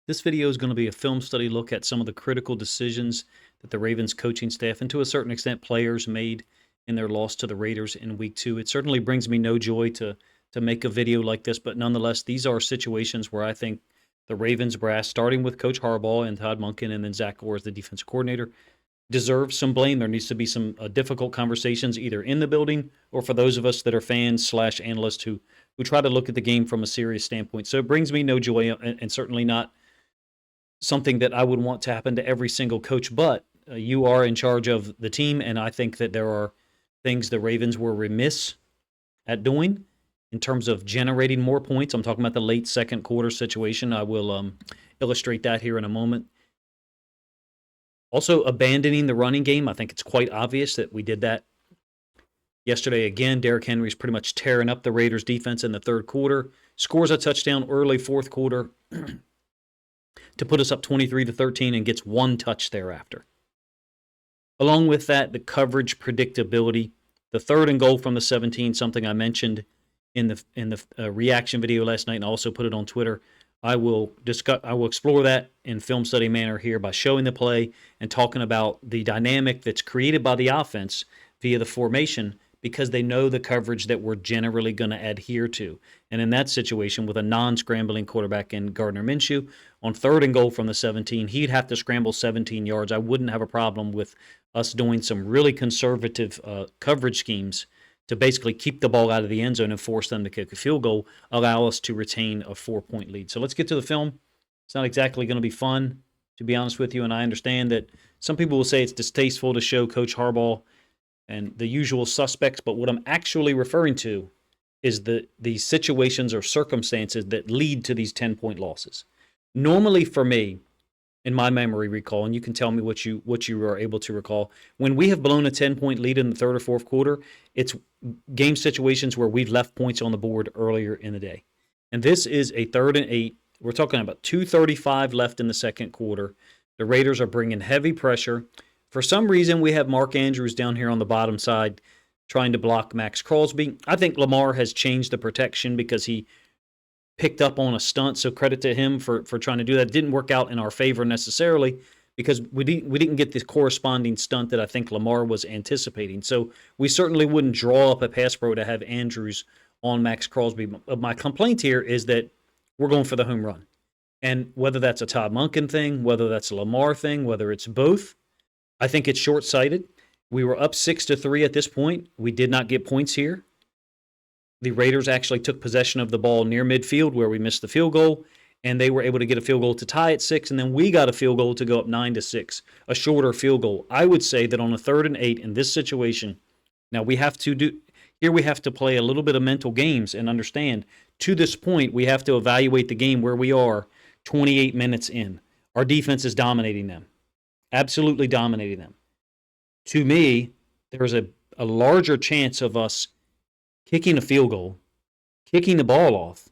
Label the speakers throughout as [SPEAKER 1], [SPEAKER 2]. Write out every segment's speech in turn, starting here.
[SPEAKER 1] This video is going to be a film study look at some of the critical decisions that the Ravens coaching staff and to a certain extent players made in their loss to the Raiders in week 2. It certainly brings me no joy to make a video like this, but nonetheless, these are situations where I think the Ravens brass, starting with Coach Harbaugh and Todd Monken and then Zach Orr as the defensive coordinator, deserves some blame. There needs to be some difficult conversations either in the building or for those of us that are fans/analysts who try to look at the game from a serious standpoint. So it brings me no joy and certainly not something that I would want to happen to every single coach, but you are in charge of the team, and I think that there are things the Ravens were remiss at doing in terms of generating more points. I'm talking about the late second quarter situation. I will illustrate that here in a moment. Also, abandoning the running game. I think it's quite obvious that we did that yesterday again. Derrick Henry's pretty much tearing up the Raiders defense in the third quarter. Scores a touchdown early fourth quarter to put us up 23-13 and gets one touch thereafter. Along with that, the coverage predictability. The third and goal from the 17, something I mentioned in the reaction video last night and also put it on Twitter. I will explore that in film study manner here by showing the play and talking about the dynamic that's created by the offense via the formation because they know the coverage that we're generally going to adhere to. And in that situation, with a non-scrambling quarterback in Gardner Minshew, on third and goal from the 17, he'd have to scramble 17 yards. I wouldn't have a problem with us doing some really conservative coverage schemes to basically keep the ball out of the end zone and force them to kick a field goal, allow us to retain a 4-point lead. So let's get to the film. It's not exactly going to be fun, to be honest with you, and I understand that some people will say it's distasteful to show Coach Harbaugh and the usual suspects, but what I'm actually referring to is the situations or circumstances that lead to these 10-point losses. Normally for me, in my memory recall, and you can tell me what you are able to recall, when we have blown a 10-point lead in the third or fourth quarter, it's game situations where we've left points on the board earlier in the day. And this is a 3rd and 8. We're talking about 2:35 left in the second quarter. The Raiders are bringing heavy pressure. For some reason, we have Mark Andrews down here on the bottom side trying to block Max Crosby. I think Lamar has changed the protection because he picked up on a stunt, so credit to him for trying to do that. It didn't work out in our favor necessarily because we didn't get the corresponding stunt that I think Lamar was anticipating. So we certainly wouldn't draw up a pass pro to have Andrews on Max Crosby. My complaint here is that we're going for the home run. And whether that's a Todd Monken thing, whether that's a Lamar thing, whether it's both, I think it's short-sighted. We were up 6-3 at this point. We did not get points here. The Raiders actually took possession of the ball near midfield where we missed the field goal, and they were able to get a field goal to tie at 6, and then we got a field goal to go up 9-6, a shorter field goal. I would say that on a 3rd and 8 in this situation, now we have to play a little bit of mental games and understand, to this point, we have to evaluate the game where we are 28 minutes in. Our defense is dominating them, absolutely dominating them. To me, there's a larger chance of us kicking a field goal, kicking the ball off,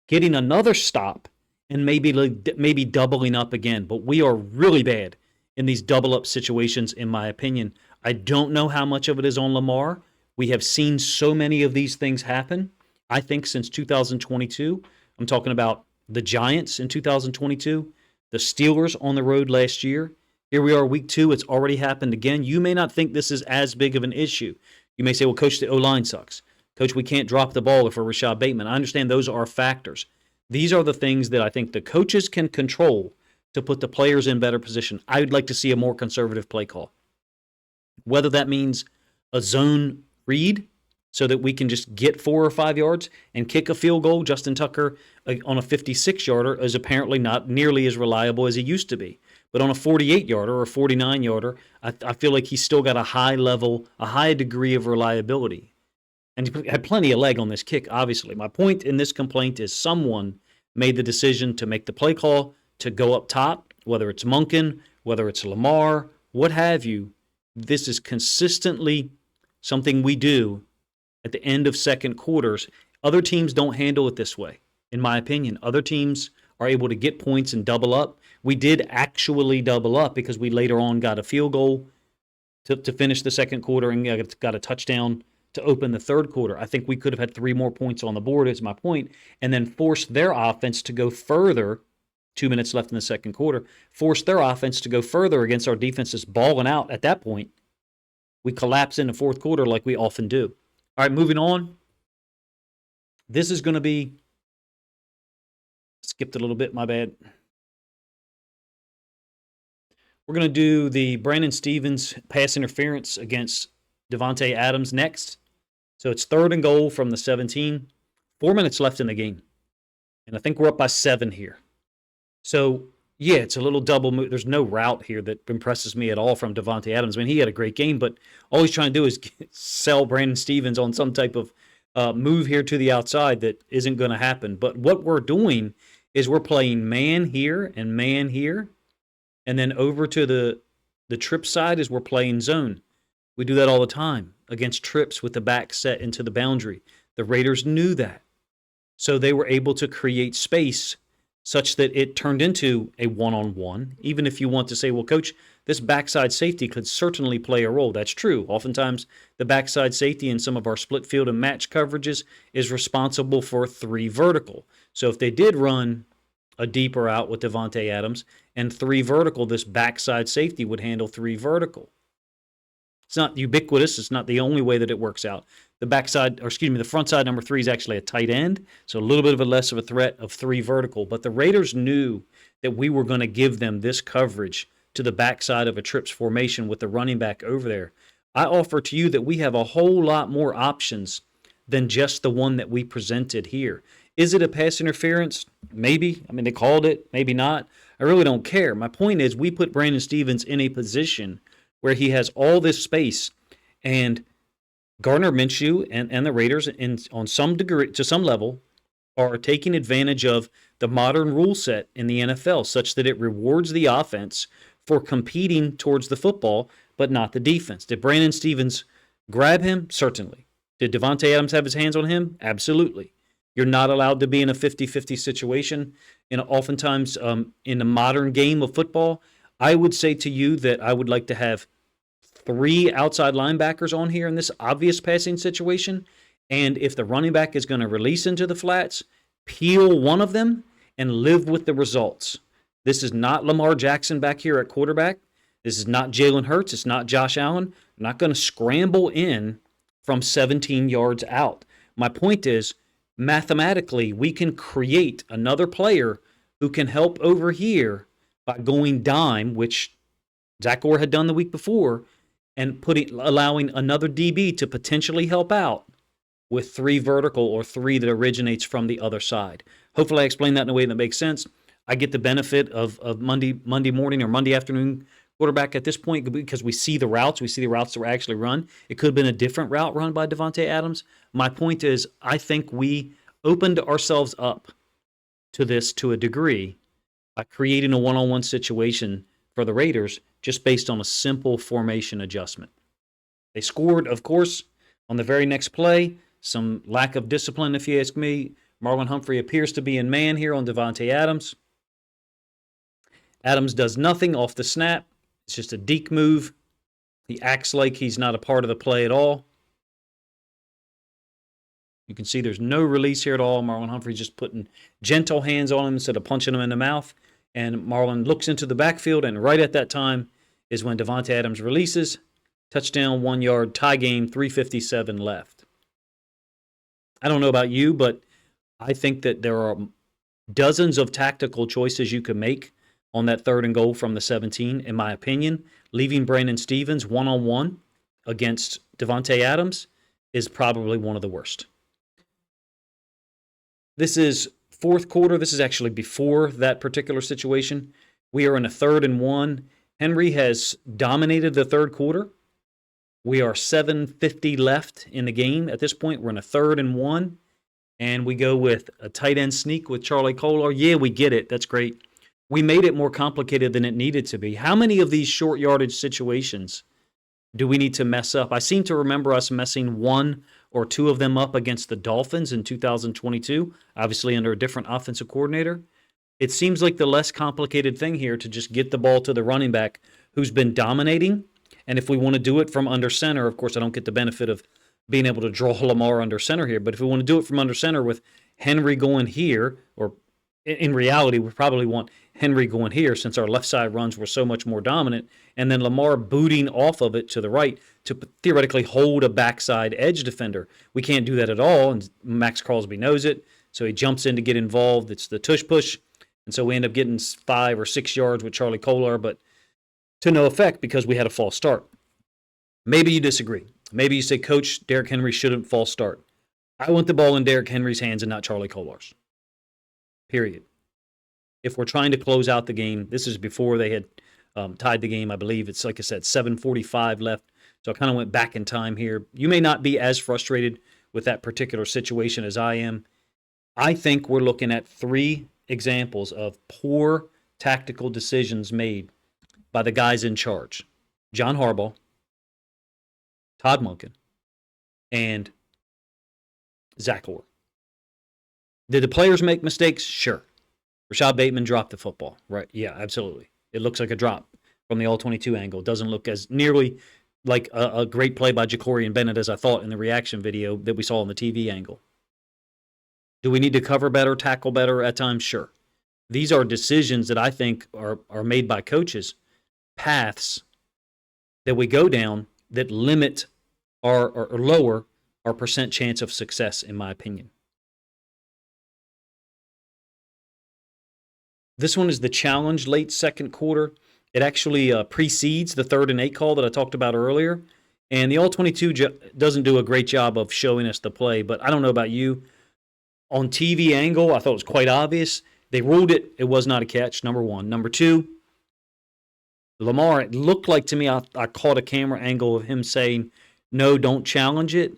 [SPEAKER 1] getting another stop, and maybe doubling up again. But we are really bad in these double-up situations, in my opinion. I don't know how much of it is on Lamar. We have seen so many of these things happen, I think, since 2022. I'm talking about the Giants in 2022, the Steelers on the road last year. Here we are, week 2. It's already happened again. You may not think this is as big of an issue. You may say, well, Coach, the O-line sucks. Coach, we can't drop the ball for Rashad Bateman. I understand those are factors. These are the things that I think the coaches can control to put the players in better position. I would like to see a more conservative play call. Whether that means a zone read so that we can just get 4 or 5 yards and kick a field goal. Justin Tucker on a 56-yarder is apparently not nearly as reliable as he used to be. But on a 48-yarder or a 49-yarder, I feel like he's still got a high degree of reliability. And he had plenty of leg on this kick, obviously. My point in this complaint is someone made the decision to make the play call to go up top, whether it's Monken, whether it's Lamar, what have you. This is consistently something we do at the end of second quarters. Other teams don't handle it this way, in my opinion. Other teams are able to get points and double up. We did actually double up because we later on got a field goal to finish the second quarter and got a touchdown to open the third quarter. I think we could have had 3 more points on the board, is my point, and then forced their offense to go further 2 minutes left in the second quarter, forced their offense to go further against our defense that's balling out at that point. We collapse in the fourth quarter like we often do. All right, moving on. This is going to be, skipped a little bit, my bad. We're going to do the Brandon Stephens pass interference against Davante Adams next. So it's 3rd and goal from the 17. 4 minutes left in the game. And I think we're up by 7 here. So, yeah, it's a little double move. There's no route here that impresses me at all from Davante Adams. I mean, he had a great game, but all he's trying to do is sell Brandon Stephens on some type of move here to the outside that isn't going to happen. But what we're doing is we're playing man here, and then over to the trip side is we're playing zone. We do that all the time against trips with the back set into the boundary. The Raiders knew that. So they were able to create space such that it turned into a one-on-one. Even if you want to say, well, coach, this backside safety could certainly play a role. That's true. Oftentimes, the backside safety in some of our split field and match coverages is responsible for 3 vertical. So if they did run a deeper out with Davante Adams and 3 vertical, this backside safety would handle 3 vertical. It's not ubiquitous. It's not the only way that it works out. The front side number 3 is actually a tight end, so a little bit of a less of a threat of 3 vertical. But the Raiders knew that we were going to give them this coverage to the backside of a trips formation with the running back over there. I offer to you that we have a whole lot more options than just the one that we presented here. Is it a pass interference? Maybe. I mean, they called it. Maybe not. I really don't care. My point is we put Brandon Stephens in a position where he has all this space, and Gardner Minshew and the Raiders, on some degree, to some level, are taking advantage of the modern rule set in the NFL such that it rewards the offense for competing towards the football, but not the defense. Did Brandon Stephens grab him? Certainly. Did Davante Adams have his hands on him? Absolutely. You're not allowed to be in a 50-50 situation. And oftentimes in the modern game of football, I would say to you that I would like to have 3 outside linebackers on here in this obvious passing situation. And if the running back is going to release into the flats, peel one of them and live with the results. This is not Lamar Jackson back here at quarterback. This is not Jalen Hurts. It's not Josh Allen. I'm not going to scramble in from 17 yards out. My point is, mathematically, we can create another player who can help over here by going dime, which Zach Orr had done the week before, and allowing another DB to potentially help out with 3 vertical or 3 that originates from the other side. Hopefully I explained that in a way that makes sense. I get the benefit of Monday morning or Monday afternoon quarterback at this point because we see the routes. We see the routes that were actually run. It could have been a different route run by Davante Adams. My point is I think we opened ourselves up to this to a degree by creating a one-on-one situation for the Raiders just based on a simple formation adjustment. They scored, of course, on the very next play. Some lack of discipline, if you ask me. Marlon Humphrey appears to be in man here on Davante Adams. Adams does nothing off the snap. It's just a deke move. He acts like he's not a part of the play at all. You can see there's no release here at all. Marlon Humphrey's just putting gentle hands on him instead of punching him in the mouth. And Marlon looks into the backfield, and right at that time is when Davante Adams releases. Touchdown, 1 yard, tie game, 3:57 left. I don't know about you, but I think that there are dozens of tactical choices you could make on that 3rd and goal from the 17, in my opinion. Leaving Brandon Stephens one-on-one against Davante Adams is probably one of the worst. This is fourth quarter. This is actually before that particular situation. We are in a 3rd and 1. Henry has dominated the third quarter. We are 7:50 left in the game at this point. We're in a 3rd and 1. And we go with a tight end sneak with Charlie Kolar. Yeah, we get it. That's great. We made it more complicated than it needed to be. How many of these short yardage situations do we need to mess up? I seem to remember us messing 1 or 2 of them up against the Dolphins in 2022, obviously under a different offensive coordinator. It seems like the less complicated thing here to just get the ball to the running back who's been dominating. And if we want to do it from under center, of course, I don't get the benefit of being able to draw Lamar under center here, but if we want to do it from under center with Henry going here, or in reality, we probably want Henry going here since our left side runs were so much more dominant, and then Lamar booting off of it to the right to theoretically hold a backside edge defender. We can't do that at all, and Max Crosby knows it, so he jumps in to get involved. It's the tush push, and so we end up getting 5 or 6 yards with Charlie Kolar, but to no effect because we had a false start. Maybe you disagree. Maybe you say, Coach, Derrick Henry shouldn't false start. I want the ball in Derrick Henry's hands and not Charlie Kolar's. Period. If we're trying to close out the game, this is before they had tied the game. I believe it's, like I said, 7:45 left. So I kind of went back in time here. You may not be as frustrated with that particular situation as I am. I think we're looking at 3 examples of poor tactical decisions made by the guys in charge. John Harbaugh, Todd Monken, and Zach Orr. Did the players make mistakes? Sure. Rashad Bateman dropped the football. Right. Yeah, absolutely. It looks like a drop from the all-22 angle. It doesn't look as nearly like a great play by Ja'Cory Bennett as I thought in the reaction video that we saw on the TV angle. Do we need to cover better, tackle better at times? Sure. These are decisions that I think are made by coaches, paths that we go down that limit or lower our percent chance of success, in my opinion. This one is the challenge late second quarter. It actually precedes the 3rd and 8 call that I talked about earlier. And the All-22 doesn't do a great job of showing us the play, but I don't know about you. On TV angle, I thought it was quite obvious. They ruled it. It was not a catch, number 1. Number 2, Lamar, it looked like to me I caught a camera angle of him saying, no, don't challenge it.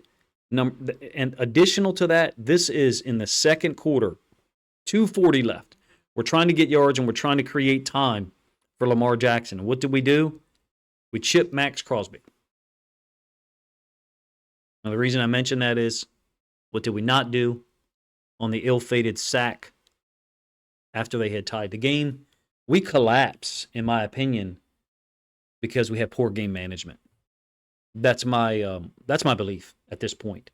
[SPEAKER 1] And additional to that, this is in the second quarter, 2:40 left. We're trying to get yards and we're trying to create time for Lamar Jackson. And what did we do? We chipped Max Crosby. Now, the reason I mention that is, what did we not do on the ill-fated sack after they had tied the game? We collapse, in my opinion, because we have poor game management. That's my belief at this point.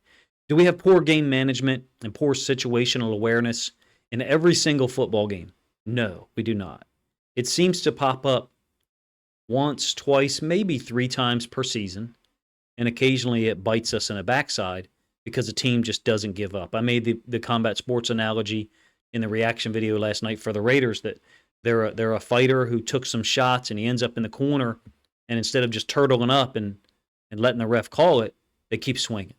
[SPEAKER 1] Do we have poor game management and poor situational awareness in every single football game? No, we do not. It seems to pop up once, twice, maybe 3 times per season, and occasionally it bites us in the backside because the team just doesn't give up. I made the combat sports analogy in the reaction video last night for the Raiders that they're a fighter who took some shots and he ends up in the corner, and instead of just turtling up and letting the ref call it, they keep swinging.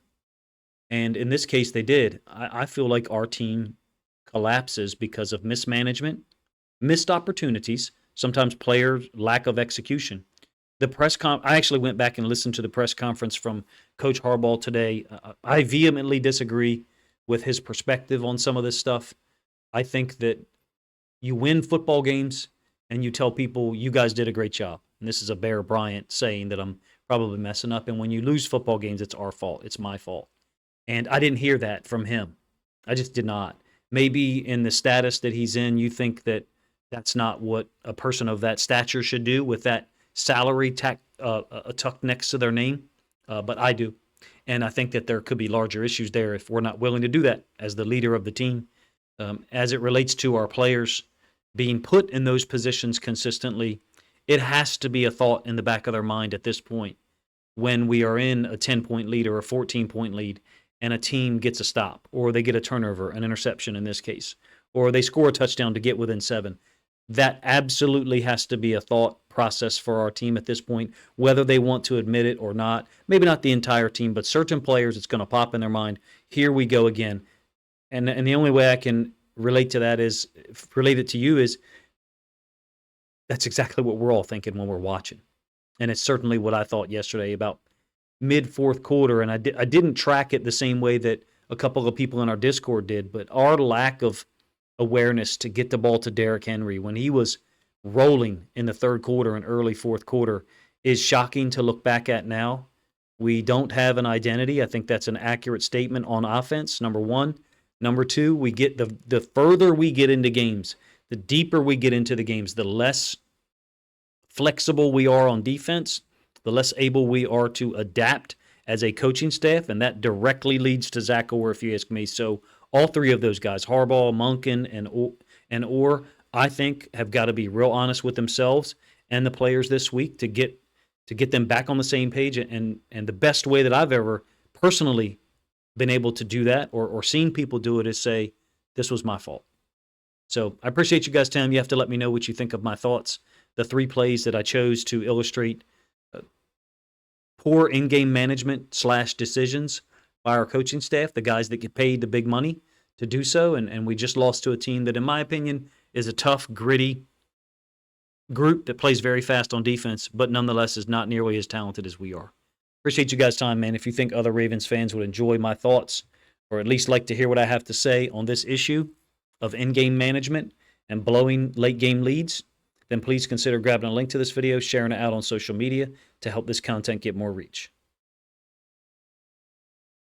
[SPEAKER 1] And in this case, they did. I feel like our team collapses because of mismanagement, missed opportunities, sometimes players' lack of execution. I actually went back and listened to the press conference from Coach Harbaugh today. I vehemently disagree with his perspective on some of this stuff. I think that you win football games and you tell people, you guys did a great job. And this is a Bear Bryant saying that I'm probably messing up. And when you lose football games, it's our fault. It's my fault. And I didn't hear that from him. I just did not. Maybe in the status that he's in, you think that that's not what a person of that stature should do with that salary tucked next to their name. But I do. And I think that there could be larger issues there if we're not willing to do that as the leader of the team. As it relates to our players being put in those positions consistently, it has to be a thought in the back of their mind at this point when we are in a 10-point lead or a 14-point lead and a team gets a stop or they get a turnover, an interception in this case, or they score a touchdown to get within 7. That absolutely has to be a thought process for our team at this point, whether they want to admit it or not. Maybe not the entire team, but certain players, it's going to pop in their mind. Here we go again. And the only way I can relate it to you is that's exactly what we're all thinking when we're watching. And it's certainly what I thought yesterday about mid-fourth quarter. And I didn't track it the same way that a couple of people in our Discord did, but our lack of awareness to get the ball to Derrick Henry when he was rolling in the third quarter and early fourth quarter is shocking to look back at now. We don't have an identity. I think that's an accurate statement on offense, number one. Number two, we get the further we get into games, the deeper we get into the games, the less flexible we are on defense, the less able we are to adapt as a coaching staff, and that directly leads to Zach Orr, if you ask me. So all three of those guys, Harbaugh, Monken, or I think have got to be real honest with themselves and the players this week to get them back on the same page. And the best way that I've ever personally been able to do that or seen people do it is say, this was my fault. So I appreciate you guys' time. You have to let me know what you think of my thoughts. The 3 plays that I chose to illustrate poor in-game management / decisions by our coaching staff, the guys that get paid the big money to do so. And we just lost to a team that, in my opinion, is a tough, gritty group that plays very fast on defense, but nonetheless is not nearly as talented as we are. Appreciate you guys' time, man. If you think other Ravens fans would enjoy my thoughts or at least like to hear what I have to say on this issue of in-game management and blowing late-game leads, then please consider grabbing a link to this video, sharing it out on social media to help this content get more reach.